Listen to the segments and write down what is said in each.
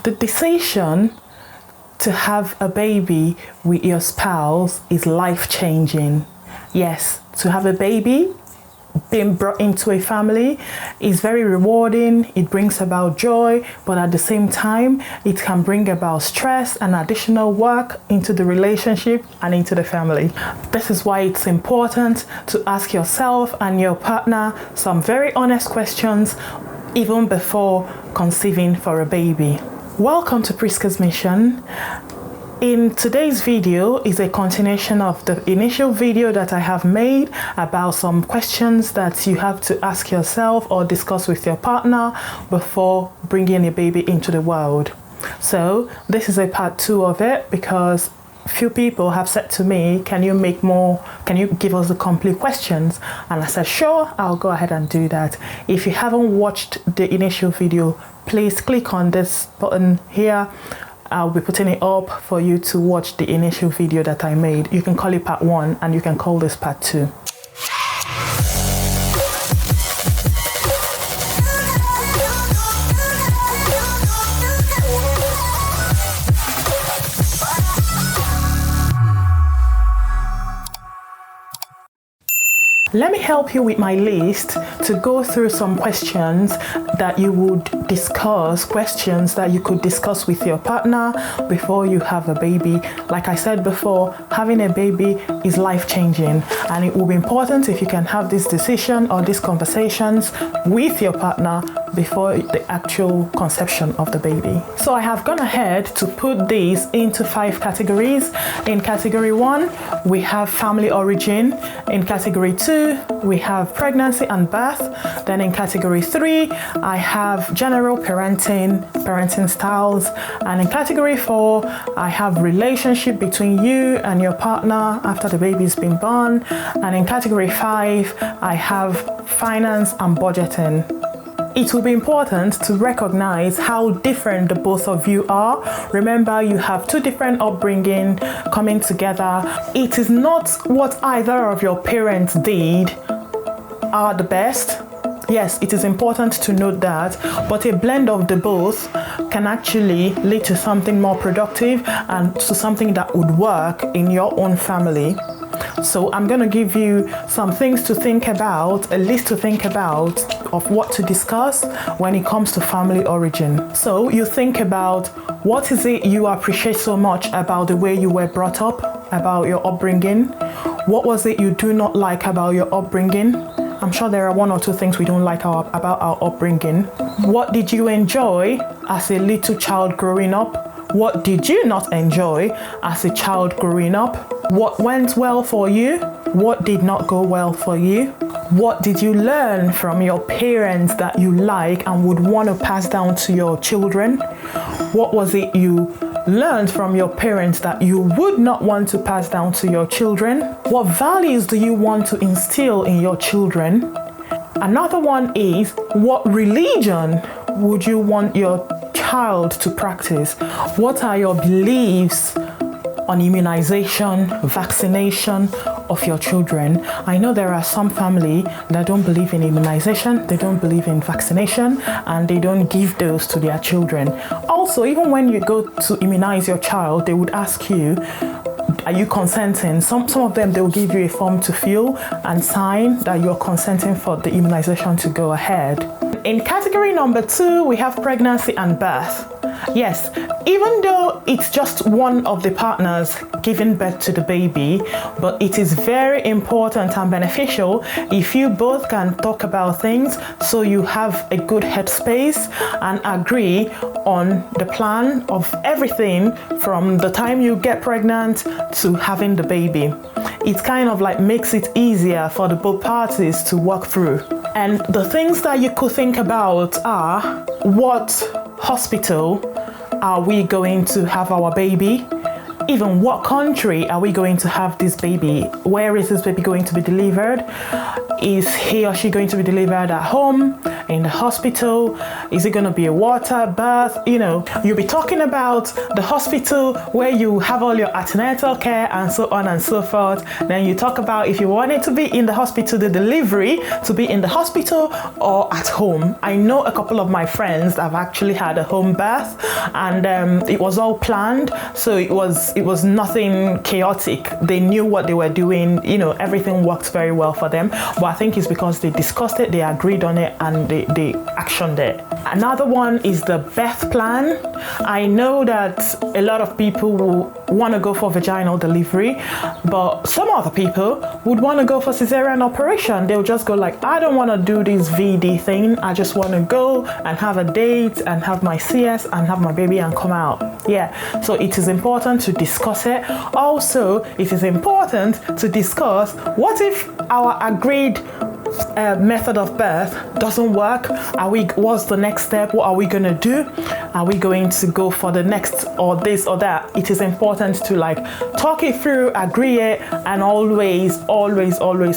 The decision to have a baby with your spouse is life-changing. Yes, to have a baby, being brought into a family, is very rewarding. It brings about joy, but at the same time, it can bring about stress and additional work into the relationship and into the family. This is why it's important to ask yourself and your partner some very honest questions even before conceiving for a baby. Welcome to Priska's Mission. In today's video is a continuation of the initial video that I have made about some questions that you have to ask yourself or discuss with your partner before bringing a baby into the world. So this is a part 2 of it because few people have said to me, can you make more, can you give us the complete questions? And I said, sure, I'll go ahead and do that. If you haven't watched the initial video, please click on this button here. I'll be putting it up for you to watch the initial video that I made. You can call it part 1 and you can call this part 2. Let me help you with my list to go through some questions that you would discuss, questions that you could discuss with your partner before you have a baby. Like I said before, having a baby is life-changing, and it will be important if you can have this decision or these conversations with your partner before the actual conception of the baby. So I have gone ahead to put these into 5 categories. In category 1, we have family origin. In category 2, we have pregnancy and birth. Then in category 3, I have general parenting styles. And in category 4, I have relationship between you and your partner after the baby's been born. And in category 5, I have finance and budgeting. It will be important to recognize how different the both of you are. Remember, you have 2 different upbringing coming together. It is not what either of your parents did are the best. Yes, it is important to note that, but a blend of the both can actually lead to something more productive and to something that would work in your own family. So I'm going to give you some things to think about, a list to think about of what to discuss when it comes to family origin. So you think about, what is it you appreciate so much about the way you were brought up, about your upbringing? What was it you do not like about your upbringing? I'm sure there are 1 or 2 things we don't like about our upbringing. What did you enjoy as a little child growing up? What did you not enjoy as a child growing up? What went well for you? What did not go well for you? What did you learn from your parents that you like and would want to pass down to your children? What was it you learned from your parents that you would not want to pass down to your children? What values do you want to instill in your children? Another one is, what religion would you want your child to practice? What are your beliefs on immunization, vaccination of your children? I know there are some family that don't believe in immunization, they don't believe in vaccination, and they don't give those to their children. Also, even when you go to immunize your child, they would ask you, are you consenting? Some of them, they will give you a form to fill and sign that you're consenting for the immunization to go ahead. In category number 2, we have pregnancy and birth. Yes, even though it's just one of the partners giving birth to the baby, but it is very important and beneficial if you both can talk about things so you have a good headspace and agree on the plan of everything from the time you get pregnant to having the baby. It kind of like makes it easier for the both parties to work through. And the things that you could think about are, what hospital are we going to have our baby? Even what country are we going to have this baby? Where is this baby going to be delivered? Is he or she going to be delivered at home, in the hospital? Is it going to be a water birth? You'll be talking about the hospital where you have all your antenatal care and so on and so forth. Then you talk about if you wanted to be in the hospital, the delivery to be in the hospital or at home. I know a couple of my friends have actually had a home birth, and it was all planned, so it was nothing chaotic. They knew what they were doing. Everything worked very well for them. But I think it's because they discussed it, they agreed on it, and they actioned it. Another one is the birth plan. I know that a lot of people will want to go for vaginal delivery, but some other people would want to go for cesarean operation. They'll just go like, I don't want to do this VD thing. I just want to go and have a date and have my CS and have my baby and come out. So it is important to discuss it. Also, it is important to discuss what if our agreed method of birth doesn't work. What's the next step? What are we going to do? Are we going to go for the next or this or that? It is important to talk it through, agree it, and always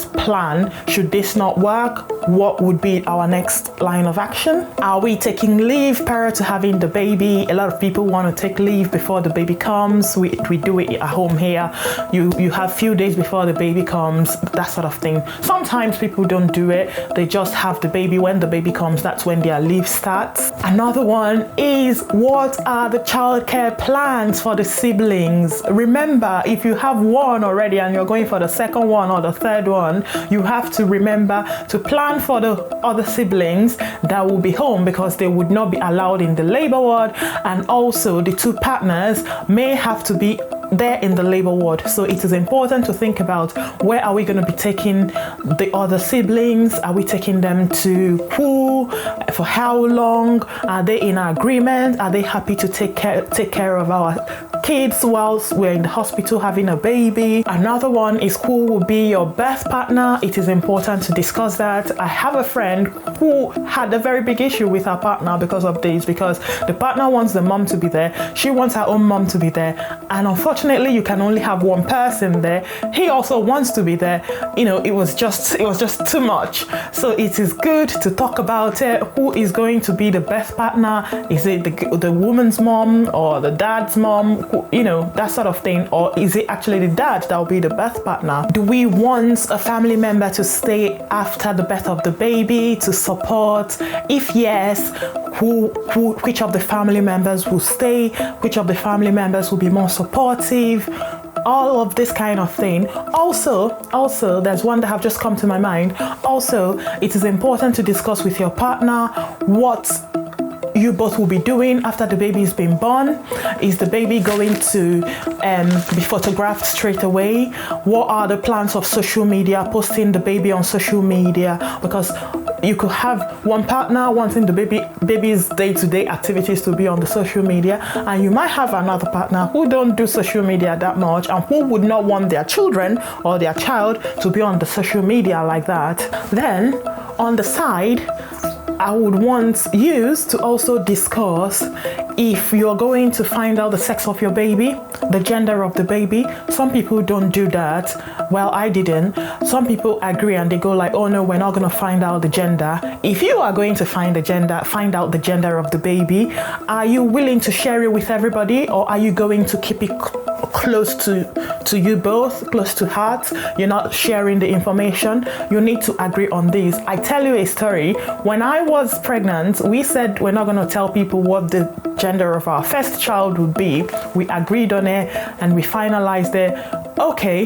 plan. Should this not work, what would be our next line of action? Are we taking leave prior to having the baby? A lot of people want to take leave before the baby comes. We do it at home here. You have few days before the baby comes, that sort of thing. Sometimes people don't do it. They just have the baby. When the baby comes, that's when their leave starts. Another one is, what are the childcare plans for the siblings? Remember, if you have one already and you're going for the second one or the third one, you have to remember to plan for the other siblings that will be home, because they would not be allowed in the labor ward, and also the two partners may have to be there in the labor ward. So it is important to think about, where are we going to be taking the other siblings? Are we taking them to who? For how long? Are they in agreement? Are they happy to take care of our kids whilst we're in the hospital having a baby? Another one is, who will be your birth partner? It is important to discuss that. I have a friend who had a very big issue with her partner because of this, because the partner wants the mom to be there, she wants her own mom to be there, and unfortunately you can only have one person there. He also wants to be there. It was just too much. So it is good to talk about it. Who is going to be the birth partner? Is it the woman's mom or the dad's mom? That sort of thing. Or is it actually the dad that will be the birth partner? Do we want a family member to stay after the birth of the baby to support? If yes, which of the family members will stay? Which of the family members will be more supportive? All of this kind of thing. Also, there's one that have just come to my mind. Also, it is important to discuss with your partner what you both will be doing after the baby is being born. Is the baby going to be photographed straight away? What are the plans of social media, posting the baby on social media? Because you could have one partner wanting the baby's day-to-day activities to be on the social media, and you might have another partner who don't do social media that much and who would not want their children or their child to be on the social media like that. Then on the side, I would want you to also discuss, if you're going to find out the sex of your baby, the gender of the baby. Some people don't do that. Well, I didn't. Some people agree and they go like, oh no, we're not going to find out the gender. If you are going to find out the gender of the baby, are you willing to share it with everybody, or are you going to keep it close to you both, close to heart? You're not sharing the information. You need to agree on this. I tell you a story. When I was pregnant, we said we're not going to tell people what the gender of our first child would be. We agreed on it and we finalized it. Okay,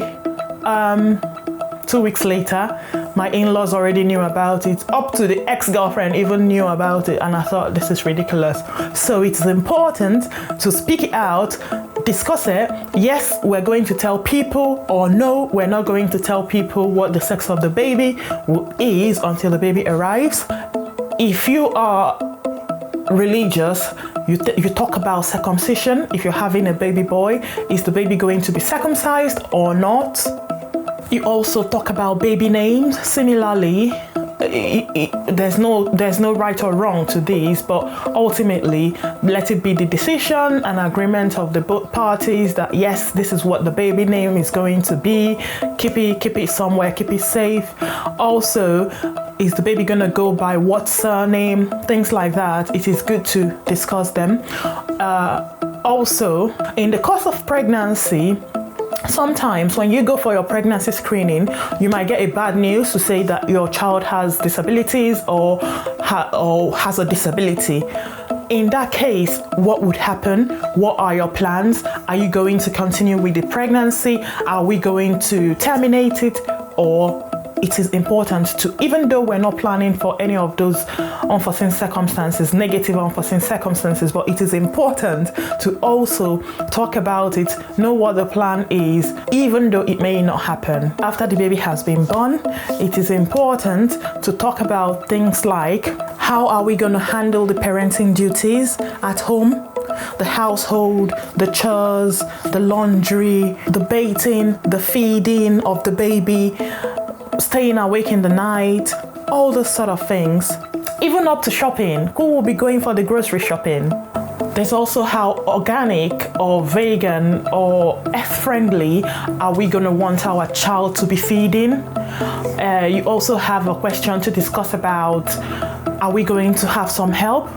2 weeks later, my in-laws already knew about it. Up to the ex-girlfriend even knew about it, and I thought, this is ridiculous. So it's important to speak it out, discuss it. Yes, we're going to tell people, or no, we're not going to tell people what the sex of the baby is until the baby arrives. If you are religious, you talk about circumcision. If you're having a baby boy, is the baby going to be circumcised or not? You also talk about baby names. Similarly, there's no right or wrong to this, but ultimately let it be the decision and agreement of the both parties that yes, this is what the baby name is going to be. Keep it somewhere, keep it safe. Also, is the baby gonna go by what surname? Things like that. It is good to discuss them. Also, in the course of pregnancy, sometimes when you go for your pregnancy screening, you might get a bad news to say that your child has disabilities or has a disability. In that case, what would happen? What are your plans? Are you going to continue with the pregnancy? Are we going to terminate it? Or it is important to, even though we're not planning for any of those unforeseen circumstances, negative unforeseen circumstances, but it is important to also talk about it, know what the plan is, even though it may not happen. After the baby has been born, it is important to talk about things like how are we going to handle the parenting duties at home, the household, the chores, the laundry, the bathing, the feeding of the baby, staying awake in the night, all those sort of things. Even up to shopping. Who will be going for the grocery shopping? There's also how organic or vegan or earth-friendly are we going to want our child to be feeding? You also have a question to discuss about, are we going to have some help?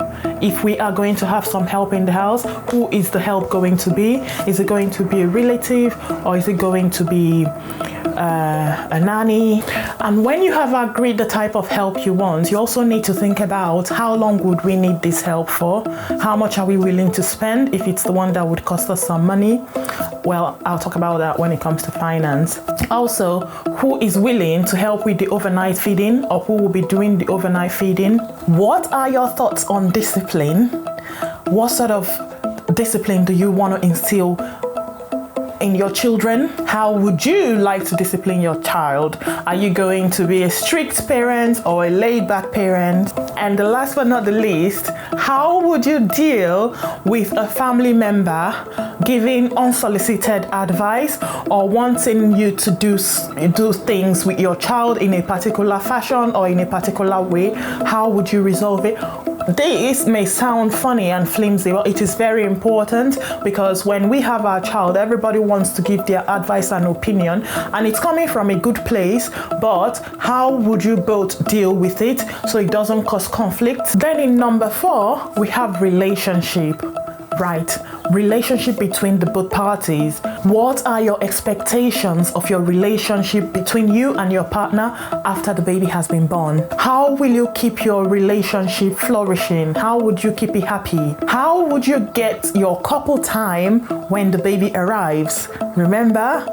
If we are going to have some help in the house, who is the help going to be? Is it going to be a relative, or is it going to be a nanny? And when you have agreed the type of help you want, you also need to think about how long would we need this help for? How much are we willing to spend if it's the one that would cost us some money? Well, I'll talk about that when it comes to finance. Also, who is willing to help with the overnight feeding, or who will be doing the overnight feeding? What are your thoughts on discipline? What sort of discipline do you want to instill in your children? How would you like to discipline your child? Are you going to be a strict parent or a laid-back parent? And the last but not the least, how would you deal with a family member giving unsolicited advice or wanting you to do things with your child in a particular fashion or in a particular way? How would you resolve it? This may sound funny and flimsy, but it is very important, because when we have our child, everybody wants to give their advice and opinion, and it's coming from a good place, but how would you both deal with it so it doesn't cause conflict? Then in number 4, we have relationship. Right, relationship between the both parties. What are your expectations of your relationship between you and your partner after the baby has been born? How will you keep your relationship flourishing? How would you keep it happy? How would you get your couple time when the baby arrives? Remember,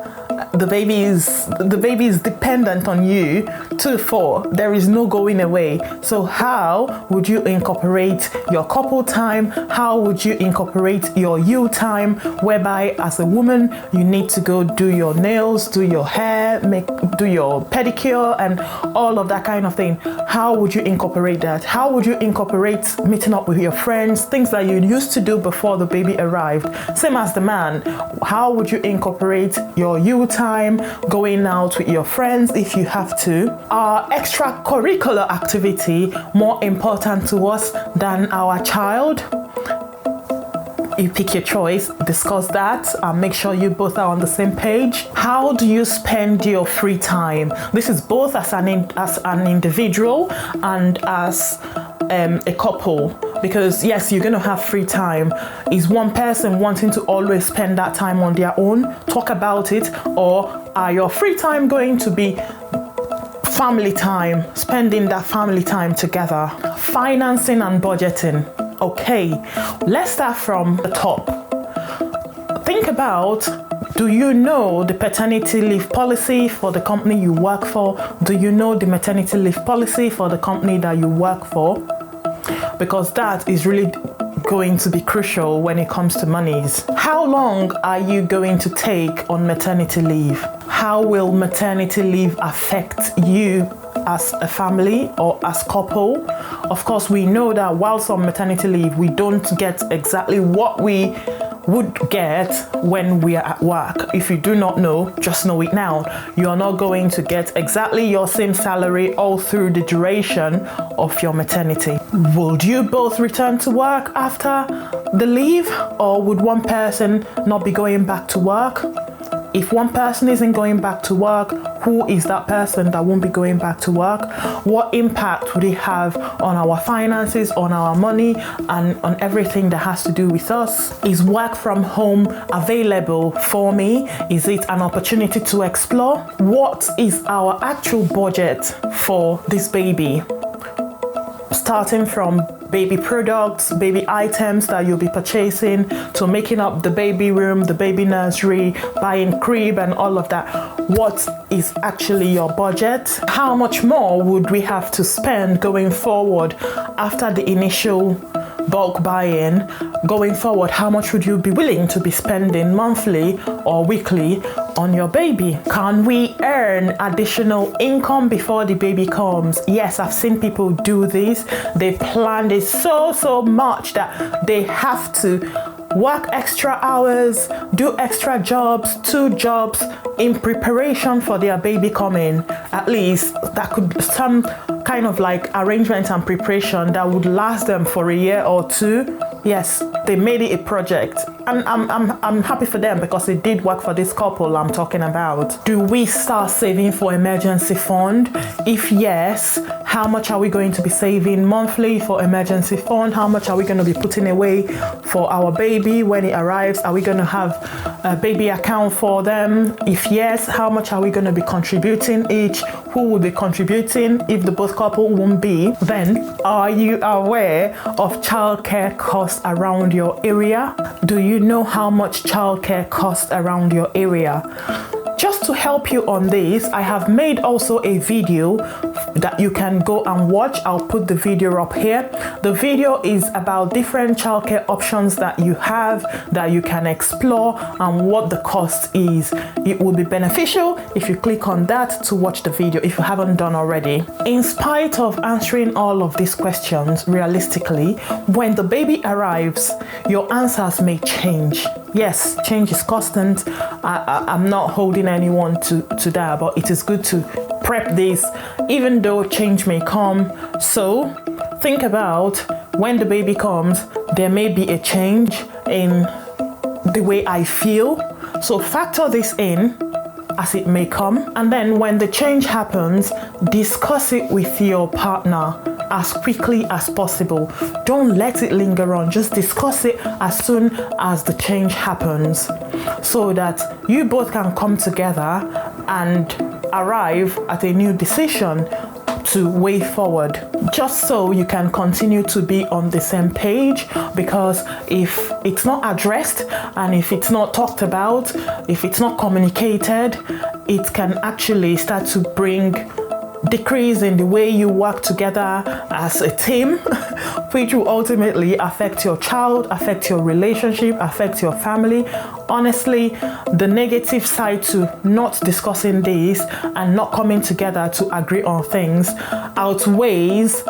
the baby is dependent on you 2-4. There is no going away. So how would you incorporate your couple time? How would you incorporate your you time, whereby as a woman you need to go do your nails, do your hair, do your pedicure and all of that kind of thing? How would you incorporate that? How would you incorporate meeting up with your friends, things that you used to do before the baby arrived? Same as the man. How would you incorporate your you time, going out with your friends if you have to? Are extracurricular activity more important to us than our child? You pick your choice, discuss that, and make sure you both are on the same page. How do you spend your free time? This is both as an individual and as a couple, because yes, you're going to have free time. Is one person wanting to always spend that time on their own? Talk about it. Or are your free time going to be family time, spending that family time together? Financing and budgeting. Okay, let's start from the top. Think about, do you know the paternity leave policy for the company you work for? Do you know the maternity leave policy for the company that you work for? Because that is really going to be crucial when it comes to monies. How long are you going to take on maternity leave? How will maternity leave affect you as a family or as couple? Of course, we know that whilst on maternity leave, we don't get exactly what we would get when we are at work. If you do not know, just know it now. You are not going to get exactly your same salary all through the duration of your maternity. Would you both return to work after the leave, or would one person not be going back to work? If one person isn't going back to work, who is that person that won't be going back to work? What impact would it have on our finances, on our money, and on everything that has to do with us? Is work from home available for me? Is it an opportunity to explore? What is our actual budget for this baby? Starting from baby products, baby items that you'll be purchasing, to making up the baby room, the baby nursery, buying crib and all of that. What is actually your budget? How much more would we have to spend going forward after the initial bulk buy-in? Going forward, how much would you be willing to be spending monthly or weekly on your baby? Can we earn additional income before the baby comes? Yes, I've seen people do this. They planned it so much that they have to work extra hours, do extra jobs, 2 jobs in preparation for their baby coming. At least that could some kind of like arrangement and preparation that would last them for a year or 2. Yes, they made it a project, and I'm happy for them because it did work for this couple I'm talking about. Do we start saving for emergency fund? If yes, how much are we going to be saving monthly for emergency fund? How much are we going to be putting away for our baby when it arrives? Are we going to have a baby account for them? If yes, how much are we going to be contributing each? Who will be contributing if the both couple won't be? Then, are you aware of childcare costs around your area? Do you know how much childcare costs around your area? Just to help you on this, I have made also a video that you can go and watch. I'll put the video up here. The video is about different childcare options that you have, that you can explore, and what the cost is. It will be beneficial if you click on that to watch the video if you haven't done already. In spite of answering all of these questions realistically, when the baby arrives, your answers may change. Yes, change is constant. I'm not holding anyone to that, but it is good to prep this, even though change may come. So think about when the baby comes, there may be a change in the way I feel. So factor this in as it may come. And then when the change happens, discuss it with your partner as quickly as possible. Don't let it linger on. Just discuss it as soon as the change happens, so that you both can come together and arrive at a new decision to way forward, just so you can continue to be on the same page. Because if it's not addressed, and if it's not talked about, if it's not communicated, it can actually start to bring decrease in the way you work together as a team, which will ultimately affect your child, affect your relationship, affect your family. Honestly, the negative side to not discussing this and not coming together to agree on things outweighs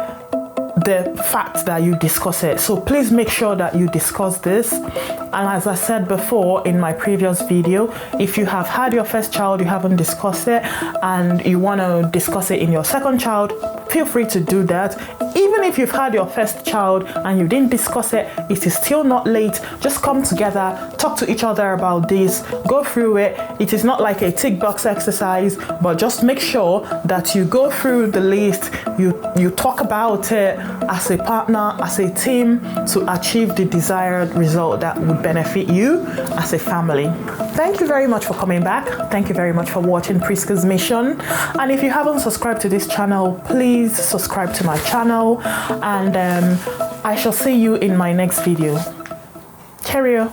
the fact that you discuss it. So please make sure that you discuss this. And as I said before in my previous video, if you have had your first child, you haven't discussed it, and you want to discuss it in your second child, feel free to do that. Even if you've had your first child and you didn't discuss it, it is still not late. Just come together, talk to each other about this, go through it. It is not like a tick box exercise, but just make sure that you go through the list, you talk about it as a partner, as a team, to achieve the desired result that would benefit you as a family. Thank you very much for coming back. Thank you very much for watching Priska's Mission. And if you haven't subscribed to this channel, please subscribe to my channel, and I shall see you in my next video. Cheerio.